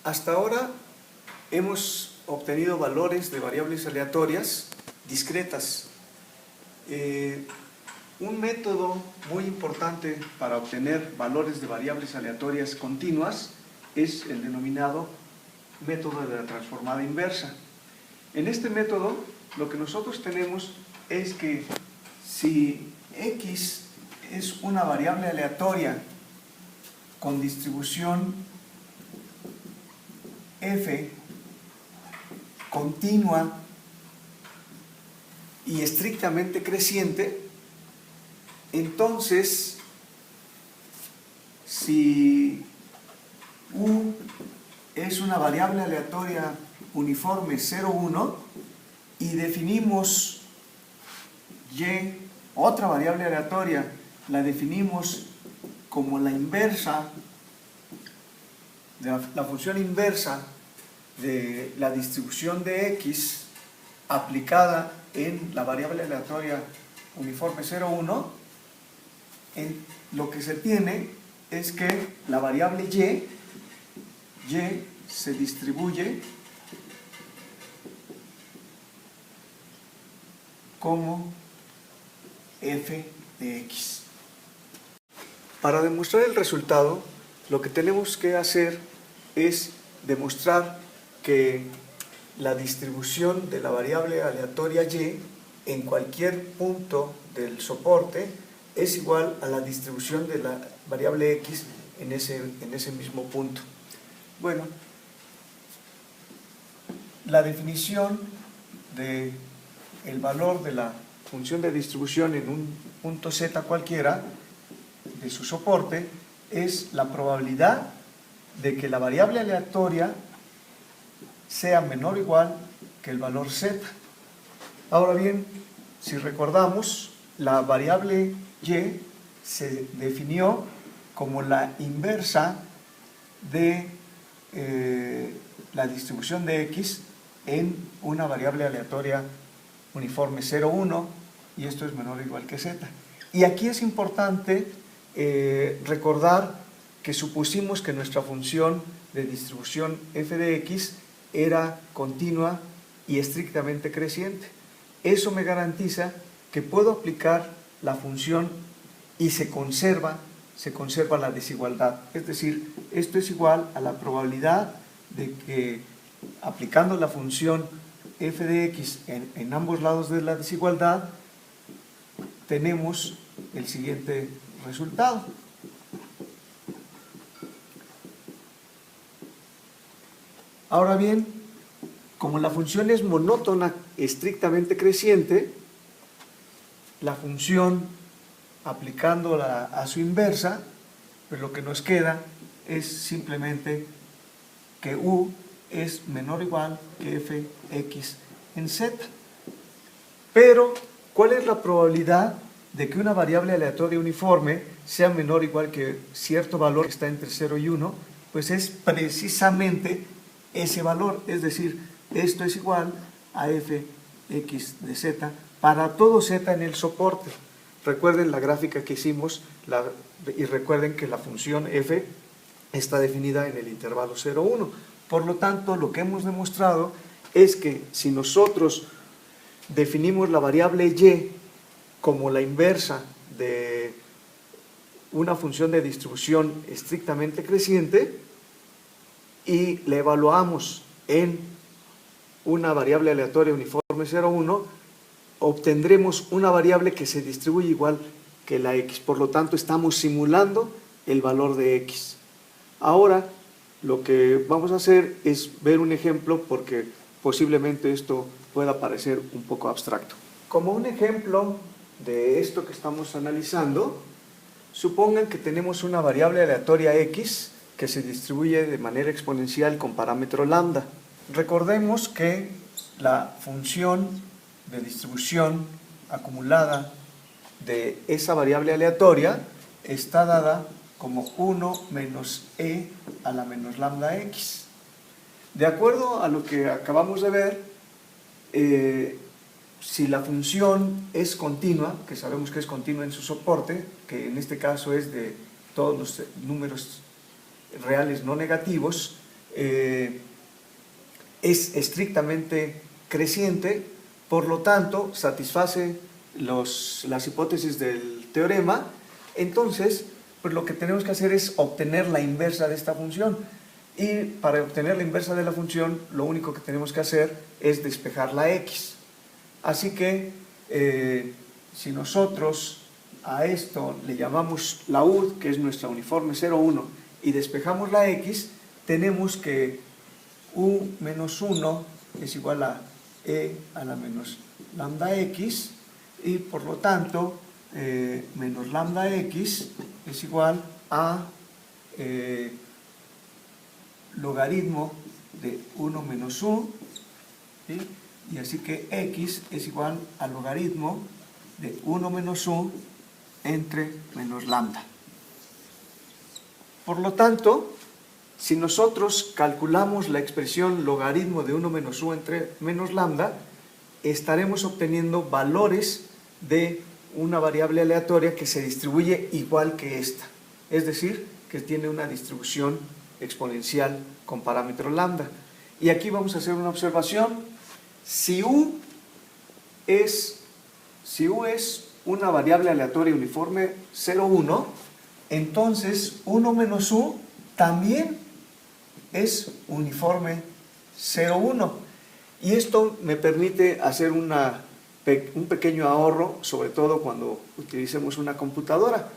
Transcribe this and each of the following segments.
Hasta ahora hemos obtenido valores de variables aleatorias discretas. Un método muy importante para obtener valores de variables aleatorias continuas es el denominado método de la transformada inversa. En este método, lo que nosotros tenemos es que si x es una variable aleatoria con distribución f continua y estrictamente creciente, entonces si u es una variable aleatoria uniforme 0, 1 y definimos y, otra variable aleatoria, la definimos como la inversa, la función inversa de la distribución de x aplicada en la variable aleatoria uniforme 0, 1, lo que se tiene es que la variable y se distribuye como f de x. Para demostrar el resultado, lo que tenemos que hacer es demostrar que la distribución de la variable aleatoria y en cualquier punto del soporte es igual a la distribución de la variable x en ese mismo punto. Bueno, la definición del valor de la función de distribución en un punto z cualquiera de su soporte es la probabilidad de que la variable aleatoria sea menor o igual que el valor z. Ahora bien, si recordamos, la variable y se definió como la inversa de la distribución de x en una variable aleatoria uniforme 0, 1, y esto es menor o igual que z. Y aquí es importante recordar que supusimos que nuestra función de distribución f de x era continua y estrictamente creciente. Eso me garantiza que puedo aplicar la función y se conserva la desigualdad. Es decir, esto es igual a la probabilidad de que aplicando la función f de x en ambos lados de la desigualdad tenemos el siguiente resultado. Ahora bien, como la función es monótona estrictamente creciente, la función aplicándola a su inversa, pues lo que nos queda es simplemente que u es menor o igual que fx en z. Pero, ¿cuál es la probabilidad de que una variable aleatoria uniforme sea menor o igual que cierto valor que está entre 0 y 1? Pues es precisamente ese valor, es decir, esto es igual a fx de z para todo z en el soporte. Recuerden la gráfica que hicimos y recuerden que la función f está definida en el intervalo 0, 1. Por lo tanto, lo que hemos demostrado es que si nosotros definimos la variable y como la inversa de una función de distribución estrictamente creciente y la evaluamos en una variable aleatoria uniforme 0, 1, obtendremos una variable que se distribuye igual que la x. Por lo tanto, estamos simulando el valor de x. Ahora, lo que vamos a hacer es ver un ejemplo porque posiblemente esto pueda parecer un poco abstracto. Como un ejemplo de esto que estamos analizando, supongan que tenemos una variable aleatoria x que se distribuye de manera exponencial con parámetro lambda. Recordemos que la función de distribución acumulada de esa variable aleatoria está dada como 1 menos e a la menos lambda x. De acuerdo a lo que acabamos de ver, si la función es continua, que sabemos que es continua en su soporte, que en este caso es de todos los números reales no negativos, es estrictamente creciente, por lo tanto satisface las hipótesis del teorema. Entonces, pues lo que tenemos que hacer es obtener la inversa de esta función. Y para obtener la inversa de la función, lo único que tenemos que hacer es despejar la x. Así que, si nosotros a esto le llamamos la UD, que es nuestra uniforme 0,1, y despejamos la x, tenemos que u menos 1 es igual a e a la menos lambda x, y por lo tanto menos lambda x es igual a logaritmo de 1 menos u, ¿sí? Y así que x es igual al logaritmo de 1 menos u entre menos lambda. Por lo tanto, si nosotros calculamos la expresión logaritmo de 1 menos u entre menos lambda, estaremos obteniendo valores de una variable aleatoria que se distribuye igual que esta, es decir, que tiene una distribución exponencial con parámetro lambda. Y aquí vamos a hacer una observación. Si u es una variable aleatoria uniforme 0,1, entonces 1 menos u también es uniforme 0,1. Y esto me permite hacer un pequeño ahorro, sobre todo cuando utilicemos una computadora.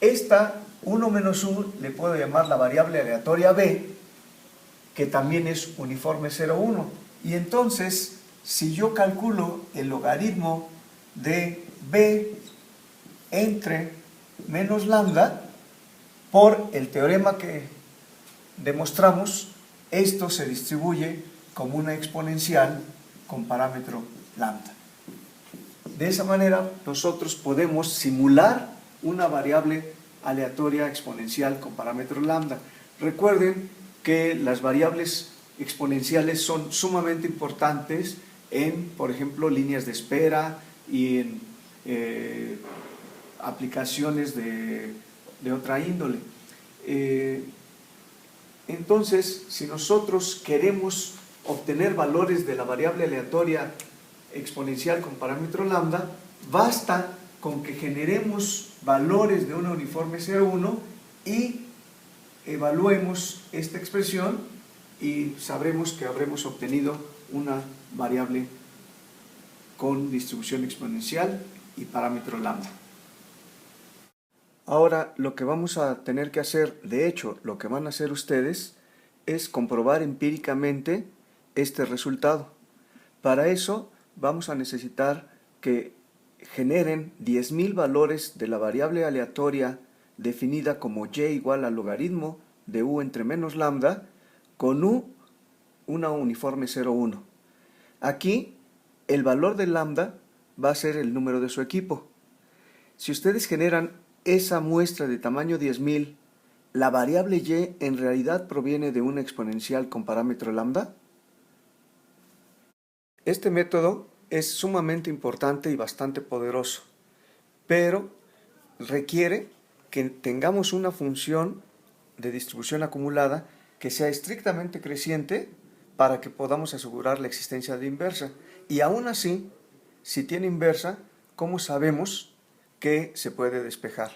Esta 1 menos u le puedo llamar la variable aleatoria b, que también es uniforme 0,1. Y entonces, si yo calculo el logaritmo de b entre menos lambda, por el teorema que demostramos, esto se distribuye como una exponencial con parámetro lambda. De esa manera, nosotros podemos simular una variable aleatoria exponencial con parámetro lambda. Recuerden que las variables exponenciales son sumamente importantes en, por ejemplo, líneas de espera y en aplicaciones de otra índole. Entonces, si nosotros queremos obtener valores de la variable aleatoria exponencial con parámetro lambda, basta con que generemos valores de una uniforme 0,1 y evaluemos esta expresión y sabremos que habremos obtenido una variable con distribución exponencial y parámetro lambda. Ahora lo que vamos a tener que hacer, de hecho lo que van a hacer ustedes, es comprobar empíricamente este resultado. Para eso vamos a necesitar que generen 10.000 valores de la variable aleatoria definida como y igual al logaritmo de u entre menos lambda con u una uniforme 0,1. Aquí el valor de lambda va a ser el número de su equipo. Si ustedes generan esa muestra de tamaño 10.000, ¿la variable y en realidad proviene de una exponencial con parámetro lambda? Este método es sumamente importante y bastante poderoso, pero requiere que tengamos una función de distribución acumulada que sea estrictamente creciente para que podamos asegurar la existencia de inversa. Y aún así, si tiene inversa, ¿cómo sabemos que se puede despejar?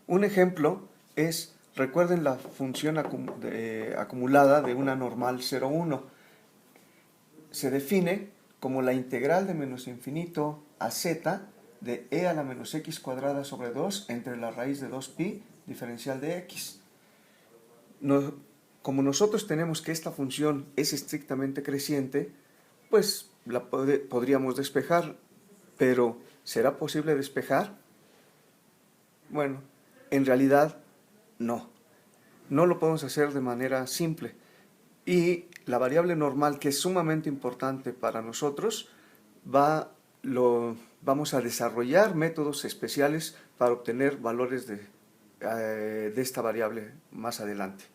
Un ejemplo es, recuerden la función acumulada de una normal 0,1. Se define como la integral de menos infinito a z de e a la menos x cuadrada sobre 2 entre la raíz de 2pi diferencial de x. Como nosotros tenemos que esta función es estrictamente creciente, pues la podríamos despejar, pero ¿será posible despejar? Bueno, en realidad no lo podemos hacer de manera simple. Y la variable normal, que es sumamente importante para nosotros, vamos a desarrollar métodos especiales para obtener valores de esta variable más adelante.